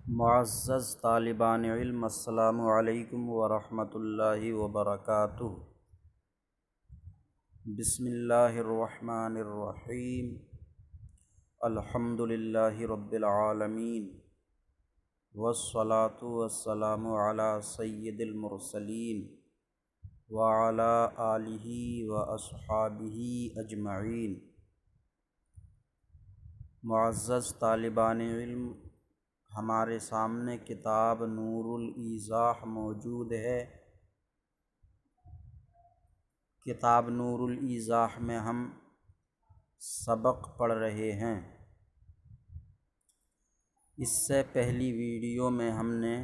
معزز طالبان علم، السلام علیکم ورحمۃ اللہ وبرکاتہ۔ بسم اللہ الرحمن الرحیم۔ الحمد للہ رب العالمین، والصلاة والسلام علی سید المرسلین وعلی آلہ واصحابہ اجمعین۔ معزز طالبان علم، ہمارے سامنے کتاب نور الایضاح موجود ہے۔ کتاب نور الایضاح میں ہم سبق پڑھ رہے ہیں۔ اس سے پہلی ویڈیو میں ہم نے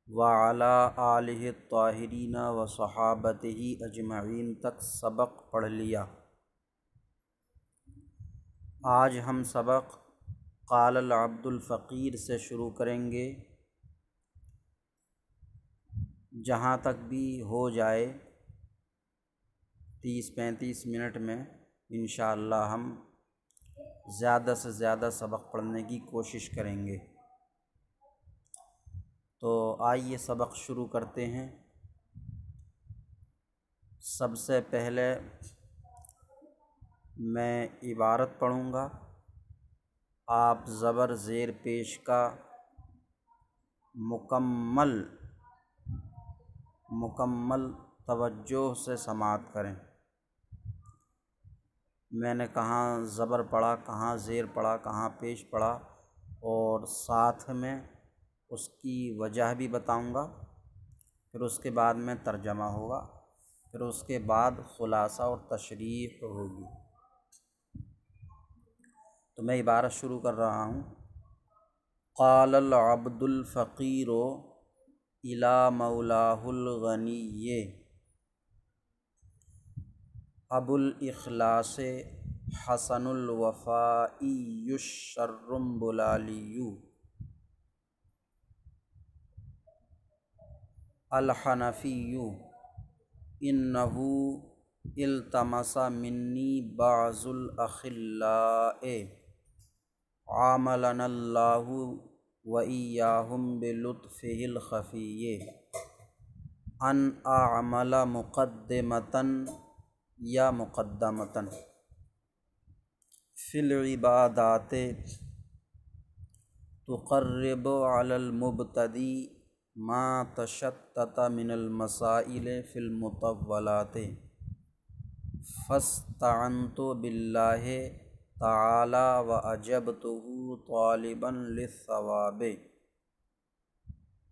وعلی آلہ الطاہرین وصحابتہ اجمعین تک سبق پڑھ لیا۔ آج ہم سبق قال العبد الفقیر سے شروع کریں گے۔ جہاں تک بھی ہو جائے 30-35 منٹ میں انشاءاللہ ہم زیادہ سے زیادہ سبق پڑھنے کی کوشش کریں گے۔ تو آئیے سبق شروع کرتے ہیں۔ سب سے پہلے میں عبارت پڑھوں گا، آپ زبر زیر پیش کا مکمل توجہ سے سماعت کریں۔ میں نے کہاں زبر پڑھا، کہاں زیر پڑھا، کہاں پیش پڑھا، اور ساتھ میں اس کی وجہ بھی بتاؤں گا۔ پھر اس کے بعد میں ترجمہ ہوگا، پھر اس کے بعد خلاصہ اور تشریح ہوگی۔ تو میں عبارت شروع کر رہا ہوں۔ قال العبد الفقیر الی مولاہ الغنی ابو الاخلاص حسن الوفائی الشرمبلالی الحنفی انہ التمس منی بعض الاخلاء عاملنا اللہ وإیاہم بلطفہ الخفی ان اعمل مقدمۃ یا مقدمۃ فی العبادات تقرب علی المبتدی ما تشتت من المسائل فی المطولات فاستعنت باللہ تعالی وأجبتہ طالبا للثواب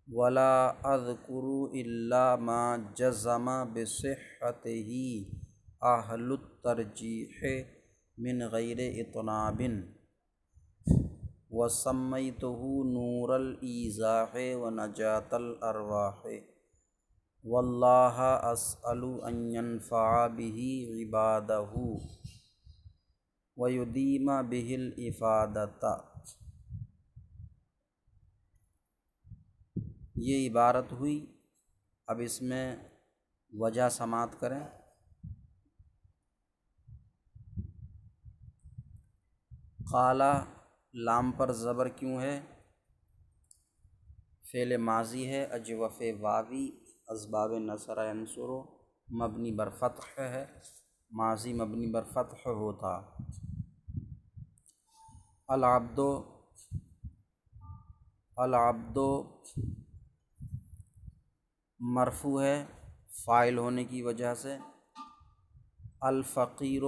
ولا اذکر الا ما جزم بصحتہ اہل الترجیح من غیر اطناب وسمیتہ نور الایضاح ونجاۃ الارواح واللہ اسأل ان ینفع بہ عبادہ ویدیم بہ الافادۃ۔ یہ عبارت ہوئی۔ اب اس میں وجہ سماعت کریں۔ قال لام پر زبر کیوں ہے؟ فعل ماضی ہے، اجوف واوی، اسباب نصر ینصر، مبنی بر فتح ہے، ماضی مبنی بر فتح ہوتا۔ العبد مرفوع ہے فاعل ہونے کی وجہ سے۔ الفقیر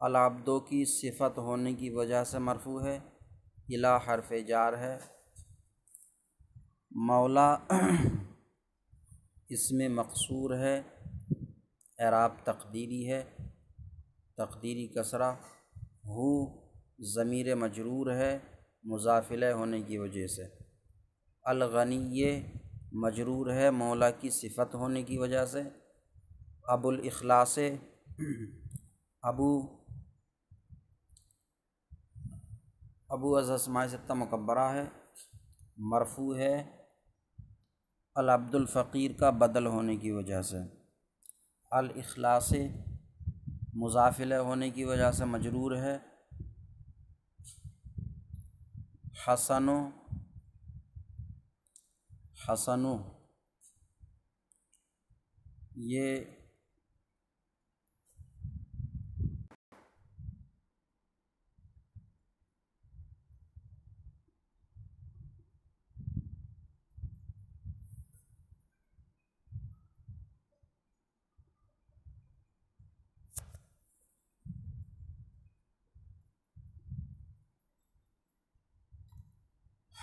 العبد کی صفت ہونے کی وجہ سے مرفوع ہے۔ الی حرف جار ہے۔ مولا اسم مقصور ہے، اعراب تقدیری ہے، تقدیری کسرہ۔ ہو ضمیر مجرور ہے مضاف الیہ ہونے کی وجہ سے۔ الغنی مجرور ہے مولا کی صفت ہونے کی وجہ سے۔ ابو الاخلاص ابو از اسماء ستہ مکبرہ ہے، مرفوع ہے العبد الفقیر کا بدل ہونے کی وجہ سے۔ الاخلاص مضاف الیہ ہونے کی وجہ سے مجرور ہے۔ حسن حسن یہ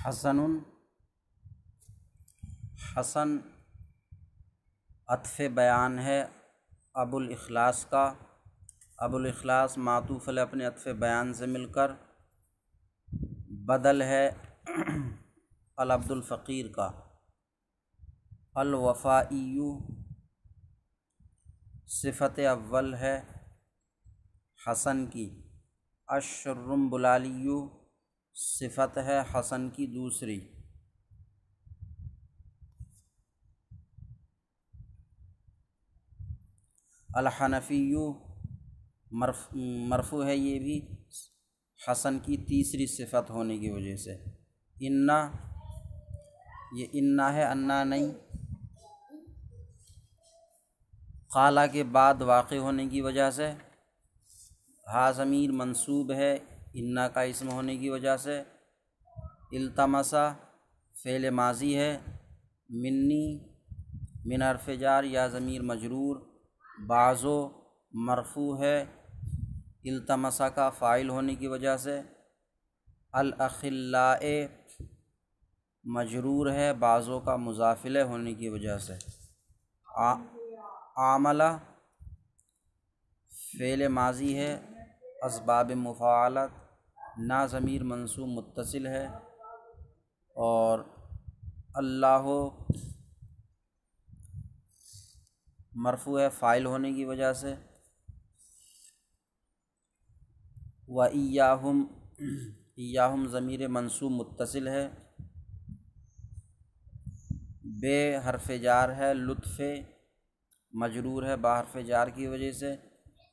حسن حسن عطف بیان ہے ابو الاخلاص کا۔ ابو الاخلاص معطوف علیہ اپنے عطف بیان سے مل کر بدل ہے العبد الفقیر کا۔ الوفائی صفت اول ہے حسن کی۔ الشرمبلالی صفت ہے حسن کی دوسری۔ الحنفی مرفوع ہے یہ بھی حسن کی تیسری صفت ہونے کی وجہ سے۔ انا یہ انا ہے، انا نہیں، قالا کے بعد واقع ہونے کی وجہ سے۔ ہا ضمیر منصوب ہے انا کا اسم ہونے کی وجہ سے۔ التمسا فعل ماضی ہے۔ منی من حرف جار یا ضمیر مجرور۔ بعضو مرفوع ہے التمسا کا فاعل ہونے کی وجہ سے۔ الاخلاء مجرور ہے بعضوں کا مضاف الیہ ہونے کی وجہ سے۔ عاملہ فعل ماضی ہے اسباب مفاعلت، نا ضمیر منصوب متصل ہے، اور اللہ مرفوع ہے فاعل ہونے کی وجہ سے۔ وَإِيَّاهُمْ ایاہم ضمیر منصوب متصل ہے، بے حرف جار ہے، لطف مجرور ہے با حرف جار کی وجہ سے،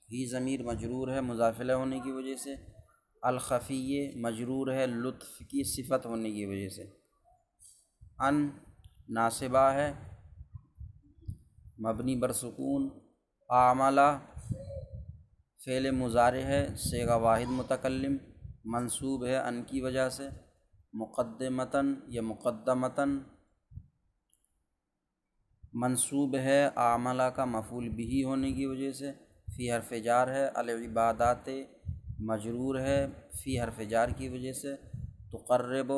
ہی ضمیر مجرور ہے مضاف الیہ ہونے کی وجہ سے، الخفی مجرور ہے لطف کی صفت ہونے کی وجہ سے، ان ناصبہ ہے مبنی بر سکون، عاملہ فعل مضارع ہے صیغہ واحد متکلم منصوب ہے ان کی وجہ سے، مقدمتاً یا مقدمتاً منصوب ہے عاملہ کا مفعول بہ ہونے کی وجہ سے، فی حرف جار ہے، العبادات مجرور ہے فی حرف جار کی وجہ سے، تقرب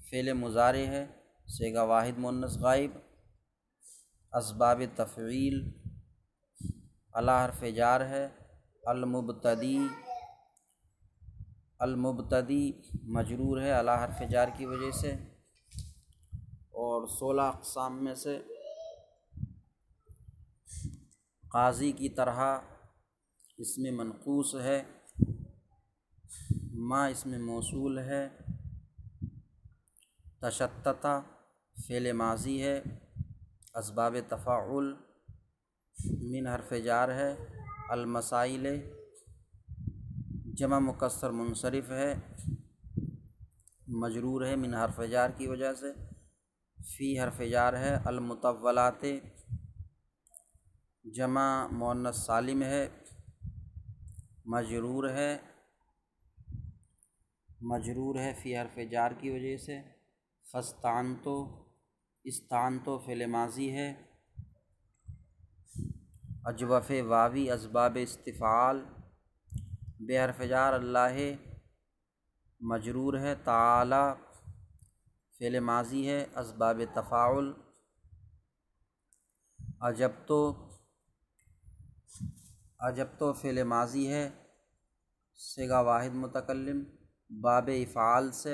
فعل مضارع ہے صیغہ واحد مؤنث غائب، اسباب تفعیل علی حرف جار ہے، المبتدی مجرور ہے علی حرف جار کی وجہ سے، اور 16 اقسام میں سے قاضی کی طرح اس میں منقوص ہے، ما اس میں موصول ہے، تشتتا فعل ماضی ہے اسباب تفاعل من حرف جار ہے، المسائل جمع مکسر منصرف ہے مجرور ہے من حرف جار کی وجہ سے، فی حرف جار ہے، المطولات جمع مؤنث سالم ہے مجرور ہے فی حرف جار کی وجہ سے، استعنتو فعل ماضی ہے، اجوف واوی اسباب استفعال بے حرف جار اللہ مجرور ہے، تعالی فعل ماضی ہے اسباب تفاعل، عجبتو فعل ماضی ہے صیغہ واحد متکلم باب افعال سے،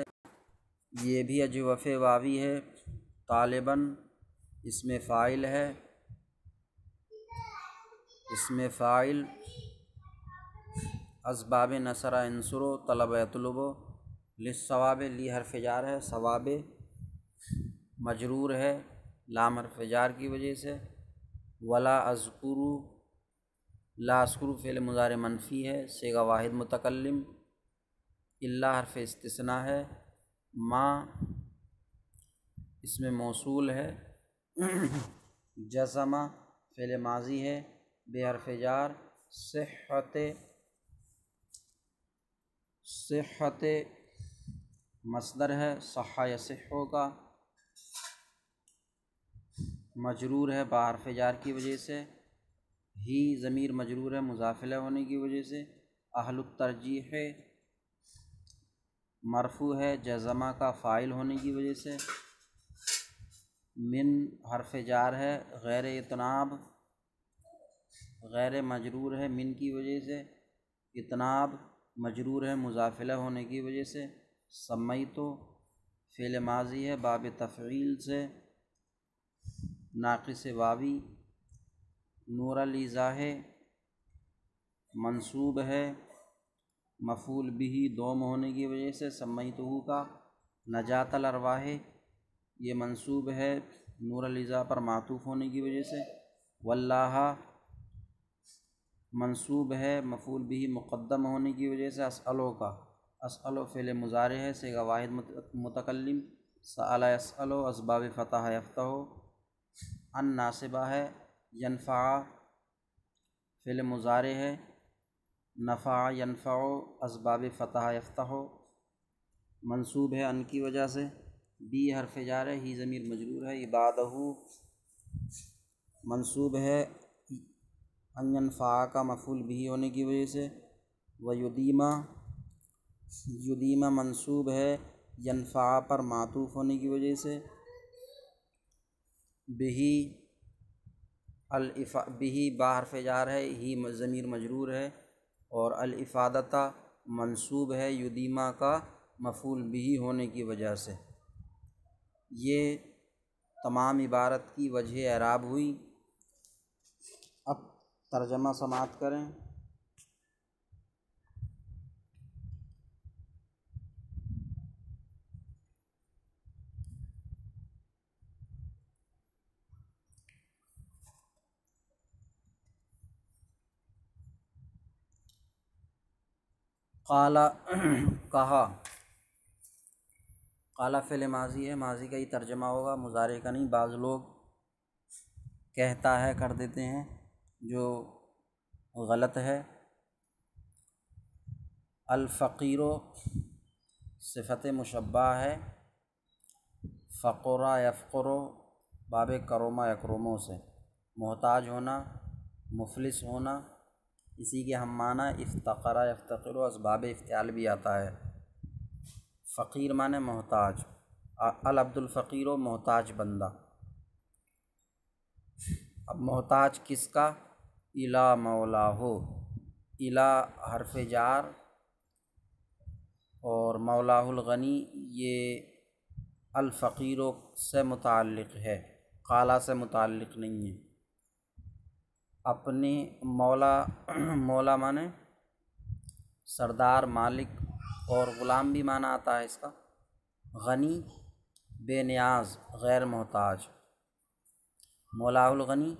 یہ بھی اجوف واوی ہے، طالباً اس میں فاعل ہے، اس میں فاعل اسباب نصر انصرو طلب یطلبو، للثواب لی حرف جار ہے ثواب مجرور ہے لام حرف جار کی وجہ سے، ولا اذکرو لا اذکرو فعل مضارع منفی ہے صیغہ واحد متکلم الا حرف استثناء ہے، ما اس میں موصول ہے، جزم فعل ماضی ہے، بے حرف جار، صحت مصدر ہے، صح یصح کا، مجرور ہے با حرف جار کی وجہ سے، ہی ضمیر مجرور ہے مضاف الیہ ہونے کی وجہ سے، اہل الترجیح مرفوع ہے جزمہ کا فاعل ہونے کی وجہ سے، من حرف جار ہے، غیر اطناب غیر مجرور ہے من کی وجہ سے، اطناب مجرور ہے مضاف الیہ ہونے کی وجہ سے، سمیتو فعل ماضی ہے باب تفعیل سے، ناقص واوی، نور الازاہ منصوب ہے مفعول بھی دوم ہونے کی وجہ سے، سمیتہ کا، نجات الارواح یہ منصوب ہے نور الازاہ پر معطوف ہونے کی وجہ سے، واللہ منصوب ہے مفعول بھی مقدم ہونے کی وجہ سے، اسألو کا، اسألو فعل مضارع ہے صیغہ واحد متکلم، سأل یسأل اسباب فتح یفتح، ان ناصبہ ہے، ینفع فعل مضارع ہے، نفع ینفع اسباب فتح یفتح منصوب ہے ان کی وجہ سے، بی حرف جار ہے، ہی ضمیر مجرور ہے، عبادہ منصوب ہے ان ینفع کا مفعول بھی ہونے کی وجہ سے، و یدیمہ منصوب ہے ینفع پر معطوف ہونے کی وجہ سے، بہی با حرف جار ہے، ہی ضمیر مجرور ہے، اور الافادۃ منصوب ہے یدیمہ کا مفعول بھی ہونے کی وجہ سے۔ یہ تمام عبارت کی وجہ اعراب ہوئی۔ اب ترجمہ سماعت کریں۔ قال کہا، قال فعل ماضی ہے، ماضی کا ہی ترجمہ ہوگا، مضارع کا نہیں۔ بعض لوگ کہتا ہے کر دیتے ہیں جو غلط ہے۔ الفقیر صفت مشبہ ہے، فقر یفقر باب کرومہ یکرموں سے، محتاج ہونا، مفلس ہونا، اسی کے ہم معنی افتقر یفتقر اسباب افتعال بھی آتا ہے۔ فقیر معنی محتاج، العبد الفقیر و محتاج بندہ۔ اب محتاج کس کا؟ الی مولاہ، الی حرف جار اور مولاہ الغنی یہ الفقیر سے متعلق ہے، قال سے متعلق نہیں ہے۔ اپنے مولا معنی سردار، مالک، اور غلام بھی معنی آتا ہے اس کا۔ غنی بے نیاز، غیر محتاج۔ مولاہ الغنی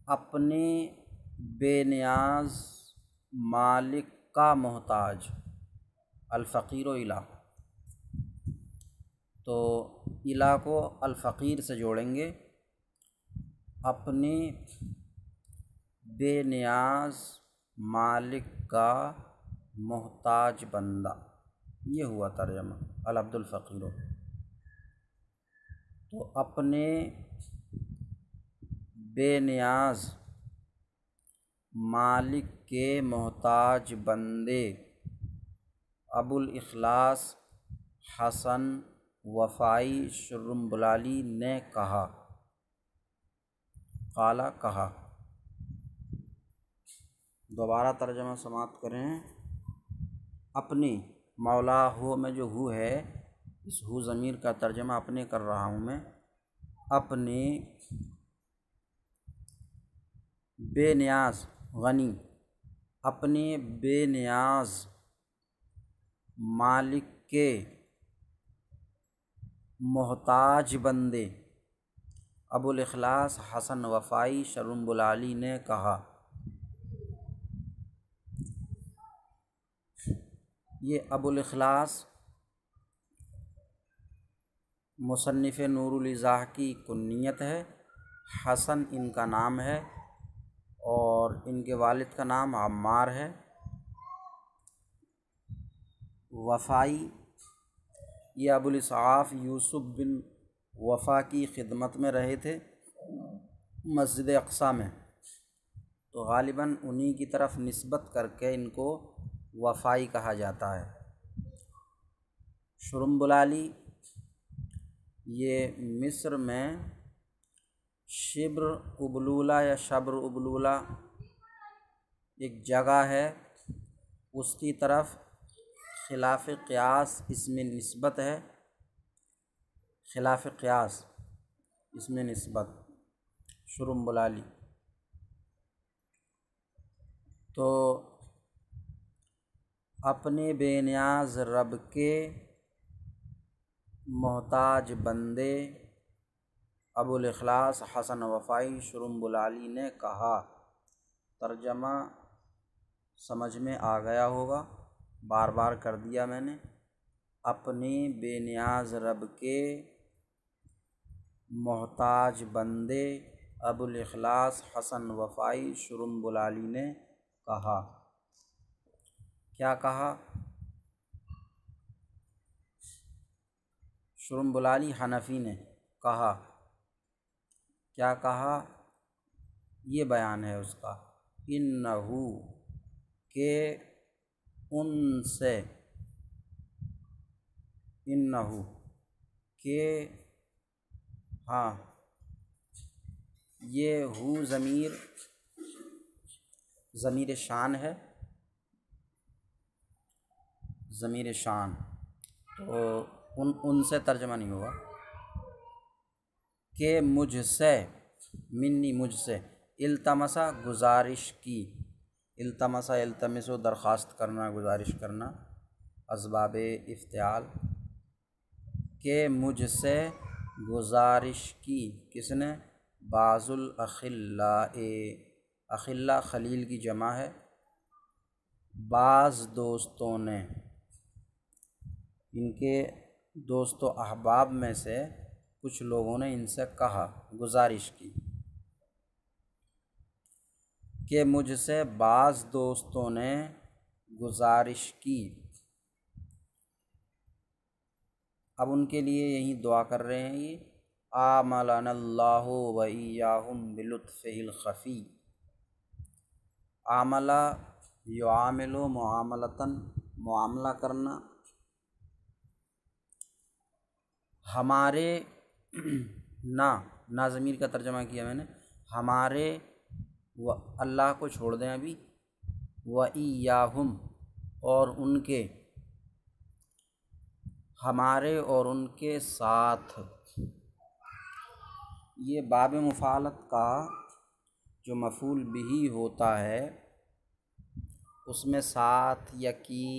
اپنے بے نیاز مالک کا محتاج، الفقیر و الی، تو الی کو الفقیر سے جوڑیں گے، اپنے بے نیاز مالک کا محتاج بندہ، یہ ہوا ترجمہ العبد الفقیر۔ تو اپنے بے نیاز مالک کے محتاج بندے ابو الاخلاص حسن وفائی شرمبلالی نے کہا، قال کہا۔ دوبارہ ترجمہ سماعت کریں۔ اپنے مولا ہو میں جو ہو ہے، اس ہو ضمیر کا ترجمہ اپنے کر رہا ہوں میں، اپنے بے نیاز غنی، اپنے بے نیاز مالک کے محتاج بندے ابو الاخلاص حسن وفائی شرمبلالی نے کہا۔ یہ ابو الاخلاص مصنف نور الایضاح کی کنیت ہے، حسن ان کا نام ہے اور ان کے والد کا نام عمار ہے۔ وفائی، یہ ابو الاسعاف یوسف بن وفا کی خدمت میں رہے تھے مسجد اقصیٰ میں، تو غالباً انہی کی طرف نسبت کر کے ان کو وفائی کہا جاتا ہے۔ شرمبلالی، یہ مصر میں شبر ابلولہ یا شبر ابلولہ ایک جگہ ہے، اس کی طرف خلاف قیاس اس میں نسبت ہے، خلاف قیاس اس میں نسبت شرمبلالی۔ تو اپنے بے نیاز رب کے محتاج بندے ابو الاخلاص حسن وفائی شرمبلالی نے کہا، ترجمہ سمجھ میں آ گیا ہوگا، بار بار کر دیا میں نے۔ اپنے بے نیاز رب کے محتاج بندے ابو الاخلاص حسن وفائی شرمبلالی نے کہا۔ کیا کہا؟ شرمبلالی حنفی نے کہا، کیا کہا؟ یہ بیان ہے اس کا، انہو کہ ان سے، انہو کہ ہاں، یہ ہو ضمیر شان ہے، ضمیر شان، تو ان سے ترجمہ نہیں ہوگا کہ مجھ سے، منی مجھ سے، التمسا گزارش کی، التمسا التمس و درخواست کرنا، گزارش کرنا، اسباب افتعال، کہ مجھ سے گزارش کی، کس نے؟ بعض الاخلاء، اخلاء خلیل کی جمع ہے، بعض دوستوں نے، ان کے دوست و احباب میں سے کچھ لوگوں نے ان سے کہا، گزارش کی، کہ مجھ سے بعض دوستوں نے گزارش کی۔ اب ان کے لیے یہی دعا کر رہے ہیں، یہ عاملنا اللہ و ایاہم بلطفہ الخفی۔ عاملہ یعامل معاملتاً، معاملہ کرنا، ہمارے نا ضمیر کا ترجمہ کیا میں نے، ہمارے، و اللہ کو چھوڑ دیں ابھی، و ایاہم اور ان کے، ہمارے اور ان کے ساتھ۔ یہ باب مفعلت کا جو مفعول بہ ہوتا ہے اس میں ساتھ یا کی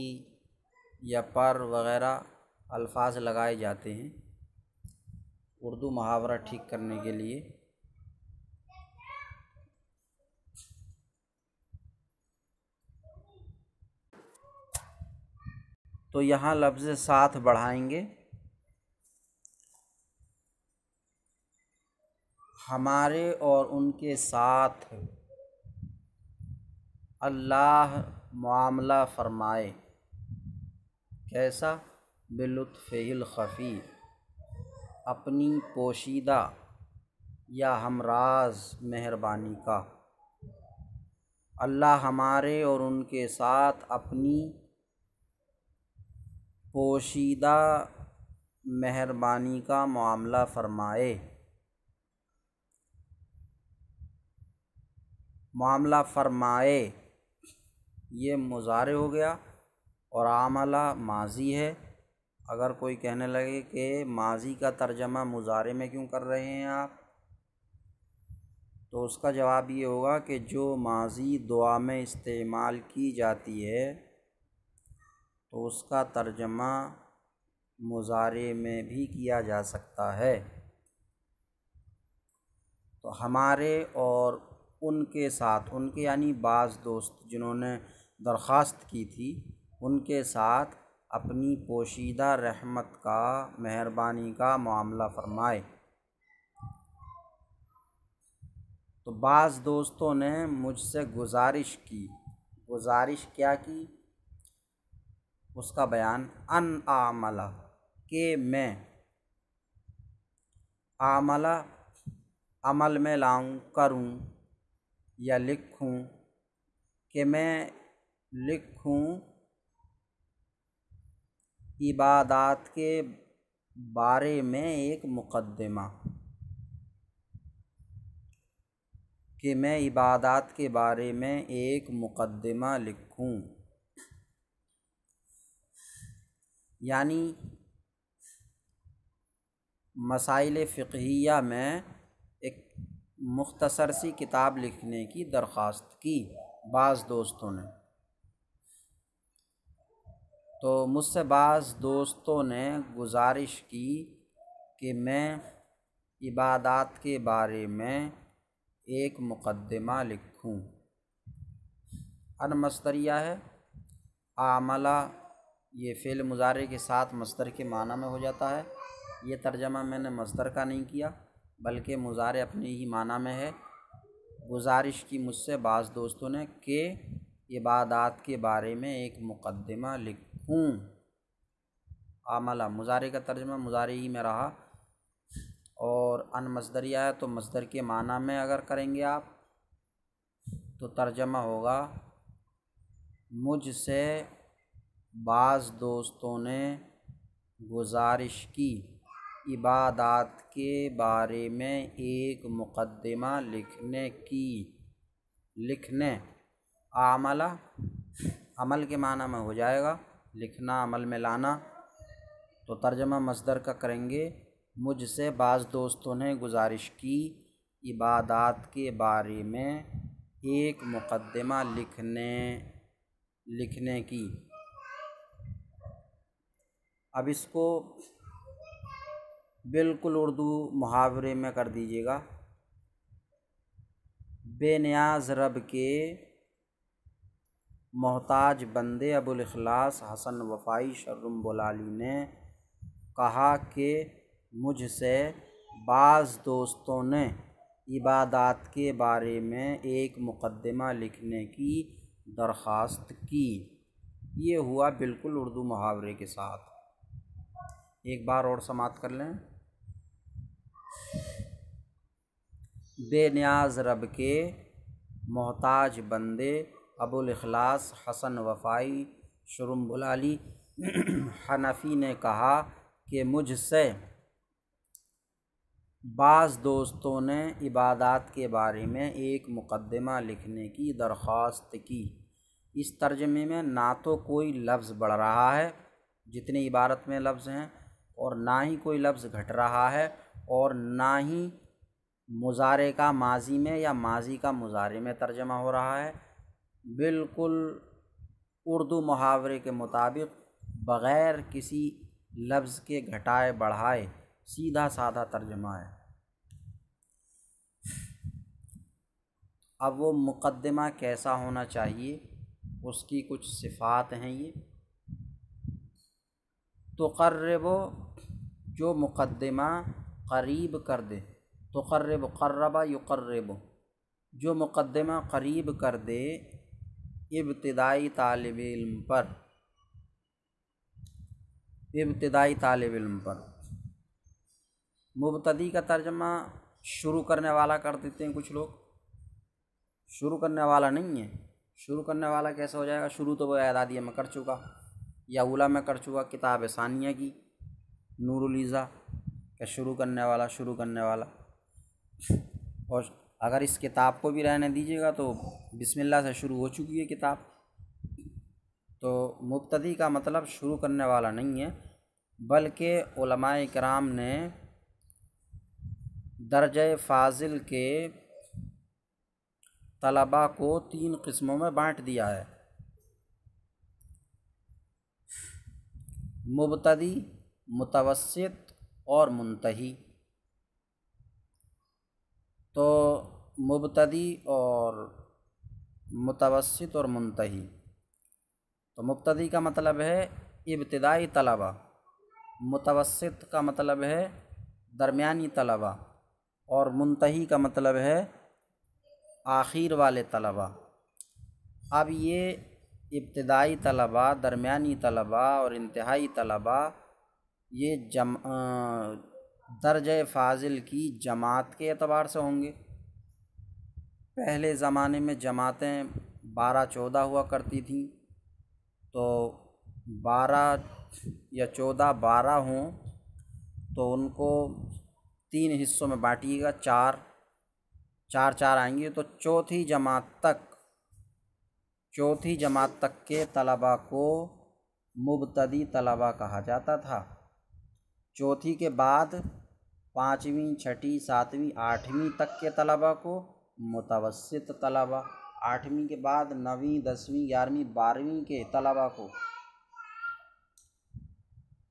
یا پر وغیرہ الفاظ لگائے جاتے ہیں اردو محاورہ ٹھیک کرنے کے لیے۔ تو یہاں لفظ ساتھ بڑھائیں گے، ہمارے اور ان کے ساتھ اللہ معاملہ فرمائے، کیسا؟ بلطفہ الخفی، اپنی پوشیدہ یا ہمراز مہربانی کا۔ اللہ ہمارے اور ان کے ساتھ اپنی پوشیدہ مہربانی کا معاملہ فرمائے۔ معاملہ فرمائے یہ مضارع ہو گیا اور عاملہ ماضی ہے۔ اگر کوئی کہنے لگے کہ ماضی کا ترجمہ مضارع میں کیوں کر رہے ہیں آپ، تو اس کا جواب یہ ہوگا کہ جو ماضی دعا میں استعمال کی جاتی ہے تو اس کا ترجمہ مضارع میں بھی کیا جا سکتا ہے۔ تو ہمارے اور ان کے ساتھ، ان کے یعنی بعض دوست جنہوں نے درخواست کی تھی، ان کے ساتھ اپنی پوشیدہ رحمت کا، مہربانی کا معاملہ فرمائے۔ تو بعض دوستوں نے مجھ سے گزارش کی، گزارش کیا کی؟ اس کا بیان، ان اعملہ، کہ میں، عملہ عمل میں لاؤں، کروں یا لکھوں، کہ میں لکھوں عبادات کے بارے میں ایک مقدمہ، کہ میں عبادات کے بارے میں ایک مقدمہ لکھوں۔ یعنی مسائل فقہیہ میں ایک مختصر سی کتاب لکھنے کی درخواست کی بعض دوستوں نے۔ تو مجھ سے بعض دوستوں نے گزارش کی کہ میں عبادات کے بارے میں ایک مقدمہ لکھوں۔ ان مصدریہ ہے، عملہ یہ فعل مضارع کے ساتھ مصدر کے معنی میں ہو جاتا ہے۔ یہ ترجمہ میں نے مصدر کا نہیں کیا بلکہ مضارع اپنے ہی معنی میں ہے۔ گزارش کی مجھ سے بعض دوستوں نے کہ عبادات کے بارے میں ایک مقدمہ لکھوں۔ عملہ مضارع کا ترجمہ مضارع ہی میں رہا، اور ان مصدریہ ہے تو مصدر کے معنی میں اگر کریں گے آپ تو ترجمہ ہوگا، مجھ سے بعض دوستوں نے گزارش کی عبادات کے بارے میں ایک مقدمہ لکھنے عملہ عمل کے معنی میں ہو جائے گا، لکھنا عمل میں لانا، تو ترجمہ مصدر کا کریں گے، مجھ سے بعض دوستوں نے گزارش کی عبادات کے بارے میں ایک مقدمہ لکھنے کی۔ اب اس کو بالکل اردو محاورے میں کر دیجیے گا۔ بے نیاز رب کے محتاج بندے ابوالاخلاص حسن وفائی شرم بلالی نے کہا کہ مجھ سے بعض دوستوں نے عبادات کے بارے میں ایک مقدمہ لکھنے کی درخواست کی۔ یہ ہوا بالکل اردو محاورے کے ساتھ۔ ایک بار اور سماعت کر لیں۔ بے نیاز رب کے محتاج بندے ابوالاخلاص حسن وفائی شرم بلالی حنفی نے کہا کہ مجھ سے بعض دوستوں نے عبادات کے بارے میں ایک مقدمہ لکھنے کی درخواست کی۔ اس ترجمے میں نہ تو کوئی لفظ بڑھ رہا ہے جتنے عبارت میں لفظ ہیں، اور نہ ہی کوئی لفظ گھٹ رہا ہے، اور نہ ہی مضارع کا ماضی میں یا ماضی کا مضارع میں ترجمہ ہو رہا ہے۔ بالکل اردو محاورے کے مطابق بغیر کسی لفظ کے گھٹائے بڑھائے سیدھا سادہ ترجمہ ہے۔ اب وہ مقدمہ کیسا ہونا چاہیے، اس کی کچھ صفات ہیں۔ یہ تقرب، جو مقدمہ قریب کر دے، تقرب قرب یقرب، جو مقدمہ قریب کر دے ابتدائی طالب علم پر۔ مبتدی کا ترجمہ شروع کرنے والا کر دیتے ہیں کچھ لوگ، شروع کرنے والا نہیں ہے۔ شروع کرنے والا کیسے ہو جائے گا؟ شروع تو وہ اعدادیہ میں کر چکا یا اولیٰ میں کر چکا، کتاب ثانیہ کی نور الیضا کہ شروع کرنے والا۔ اور اگر اس کتاب کو بھی رہنے دیجیے گا تو بسم اللہ سے شروع ہو چکی ہے کتاب۔ تو مبتدی کا مطلب شروع کرنے والا نہیں ہے، بلکہ علماء کرام نے درجہ فاضل کے طلباء کو 3 قسموں میں بانٹ دیا ہے: مبتدی، متوسط اور منتہی۔ تو مبتدی اور متوسط اور منتہی، تو مبتدی کا مطلب ہے ابتدائی طلبہ، متوسط کا مطلب ہے درمیانی طلبہ، اور منتہی کا مطلب ہے آخر والے طلبہ۔ اب یہ ابتدائی طلبہ، درمیانی طلبہ اور انتہائی طلبہ یہ درجہ فاضل کی جماعت کے اعتبار سے ہوں گے۔ پہلے زمانے میں جماعتیں 12-14 ہوا کرتی تھیں، تو 12 یا 14-12 ہوں تو ان کو 3 حصوں میں بانٹیے گا، 4 آئیں گے، تو چوتھی جماعت تک کے طلباء کو مبتدی طلباء کہا جاتا تھا۔ چوتھی کے بعد 5ویں، 6ٹھی، 7ویں، 8ویں تک کے طلباء کو متوسط طلباء، 8ویں کے بعد 9ویں، 10ویں، 11ویں، 12ویں کے طلباء کو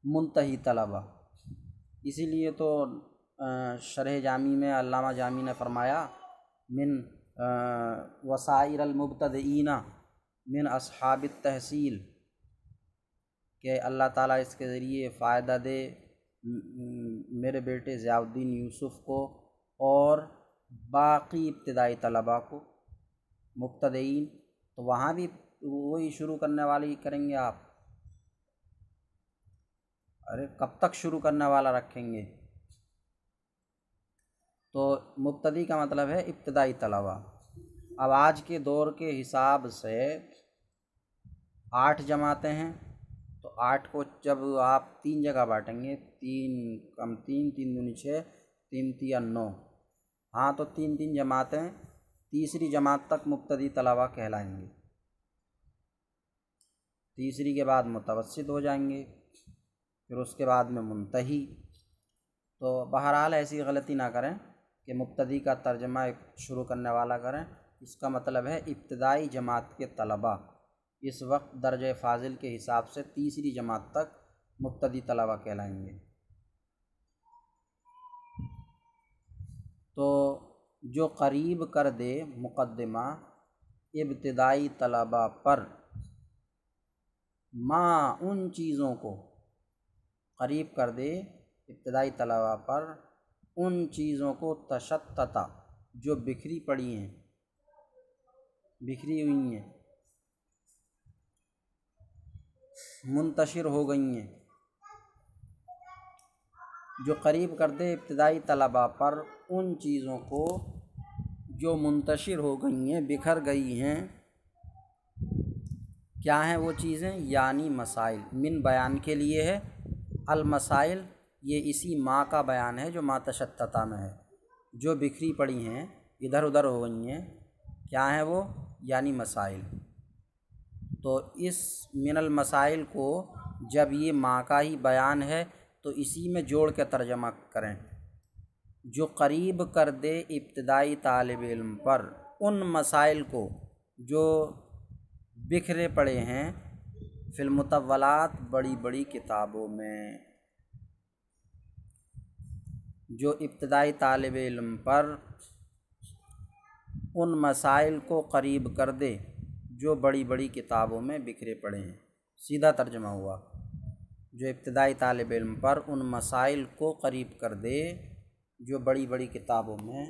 منتہی طلباء۔ اسی لیے تو شرح جامی میں علامہ جامی نے فرمایا من وسائر المبتدئین من اصحاب التحصیل، کہ اللہ تعالیٰ اس کے ذریعے فائدہ دے میرے بیٹے ضیاء الدین یوسف کو اور باقی ابتدائی طلباء کو مبتدئین۔ تو وہاں بھی وہی شروع کرنے والے ہی کریں گے آپ؟ ارے کب تک شروع کرنے والا رکھیں گے؟ تو مبتدی کا مطلب ہے ابتدائی طلباء۔ اب آج کے دور کے حساب سے 8 جماعتیں ہیں، تو 8 کو جب آپ 3 جگہ بانٹیں گے، 3 کم 3، 3 دونی 6، 3 تیا 9، ہاں تو 3 جماعتیں، تیسری جماعت تک مبتدی طلباء کہلائیں گے، تیسری کے بعد متوسط ہو جائیں گے، پھر اس کے بعد میں منتہی۔ تو بہرحال ایسی غلطی نہ کریں کہ مبتدی کا ترجمہ ایک شروع کرنے والا کریں، اس کا مطلب ہے ابتدائی جماعت کے طلباء۔ اس وقت درجہ فاضل کے حساب سے تیسری جماعت تک مبتدی طلباء کہلائیں گے۔ تو جو قریب کر دے مقدمہ ابتدائی طلباء پر، ان چیزوں کو قریب کر دے ابتدائی طلباء پر، ان چیزوں کو تشتتا جو بکھری پڑی ہیں، بکھری ہوئی ہیں، منتشر ہو گئی ہیں، جو قریب کر دے ابتدائی طلباء پر ان چیزوں کو جو منتشر ہو گئی ہیں، بکھر گئی ہیں۔ کیا ہیں وہ چیزیں؟ یعنی مسائل، من بیان کے لیے ہے، المسائل یہ اسی ما کا بیان ہے جو ما تشتتا میں ہے، جو بکھری پڑی ہیں، ادھر ادھر ہو گئی ہیں، کیا ہیں وہ؟ یعنی مسائل۔ تو اس من المسائل کو جب یہ ما کا ہی بیان ہے تو اسی میں جوڑ کے ترجمہ کریں، جو قریب کر دے ابتدائی طالب علم پر ان مسائل کو جو بکھرے پڑے ہیں فی المطولات بڑی بڑی کتابوں میں، جو ابتدائی طالب علم پر ان مسائل کو قریب کر دے جو بڑی بڑی کتابوں میں بکھرے پڑے ہیں۔ سیدھا ترجمہ ہوا، جو ابتدائی طالب علم پر ان مسائل کو قریب کر دے جو بڑی بڑی کتابوں میں